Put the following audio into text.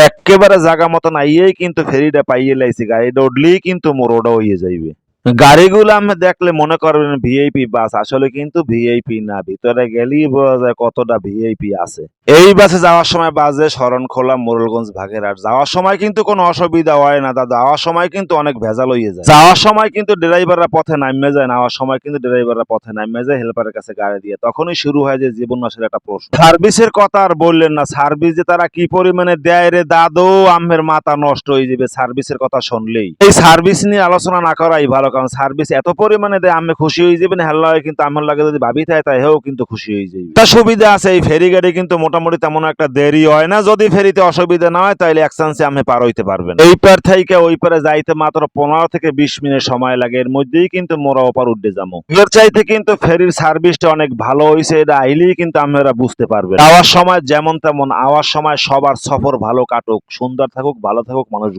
এক্কেবারে জাগা মতন আইয়েই কিন্তু ফেরিটা পাইয়ে লাইছি, গাড়িটা উঠলেই কিন্তু মোর ওটা হয়ে যাইবে। গাড়িগুলো আমি দেখলে মনে করবেন ভিআইপি বাস, আসলে কিন্তু ভিআইপি না, ভিতরে গেলেই বোঝা যায় কতটা ভিআইপি আছে। এই বাসে যাওয়ার সময় বাজে শরণখোলা, মোরেলগঞ্জ, বাগেরহাট। যাওয়ার সময় কিন্তু কোনো অসুবিধা হয় না দাদা, যাওয়ার সময় কিন্তু অনেক ভেজাল হয়ে যায়। যাওয়ার সময় কিন্তু ড্রাইভাররা পথে নামিয়ে যায়, নেওয়ার সময় কিন্তু ড্রাইভাররা পথে নামিয়ে যায় হেল্পারের কাছে গাড়ি দিয়ে। তখনই শুরু হয় যে জীবন নাশের একটা প্রশ্ন। সার্ভিসের কথা আর বললেন না, সার্ভিস যে তারা কি পরিমাণে দেয় রে দাদু, আমের মাথা নষ্ট হয়ে যাবে সার্ভিসের কথা শুনলেই। এই সার্ভিস নিয়ে আলোচনা না করাই ভালো, কারণ সার্ভিস এত পরিমাণে দেয় আমি খুশি হয়ে যাবেন, হেল্লা হয় কিন্তু আমার লাগে যদি ভাবি থাকে তাই হেও কিন্তু খুশি হয়ে যাবে। তা সুবিধা আছে, এই ফেরি গাড়ি কিন্তু মোটামুটি তেমন একটা দেরি হয় না। যদি ফেরিতে অসুবিধা না হয় তাহলে এক চান্সে আমি পার হইতে পারবেন। এই পার থেকে ওই পারে যাইতে মাত্র 15 থেকে 20 মিনিট সময় লাগে, এর মধ্যেই কিন্তু মোরা ওপার উঠে যাবো। এর চাইতে কিন্তু ফেরির সার্ভিসটা অনেক ভালো হয়েছে, এটা আইলেই কিন্তু আপনারা বুঝতে পারবেন। যাওয়ার সময় যেমন তেমন, আওয়ার সময় সবার সফর ভালো কাটুক, সুন্দর থাকুক, ভালো থাকুক মানুষ।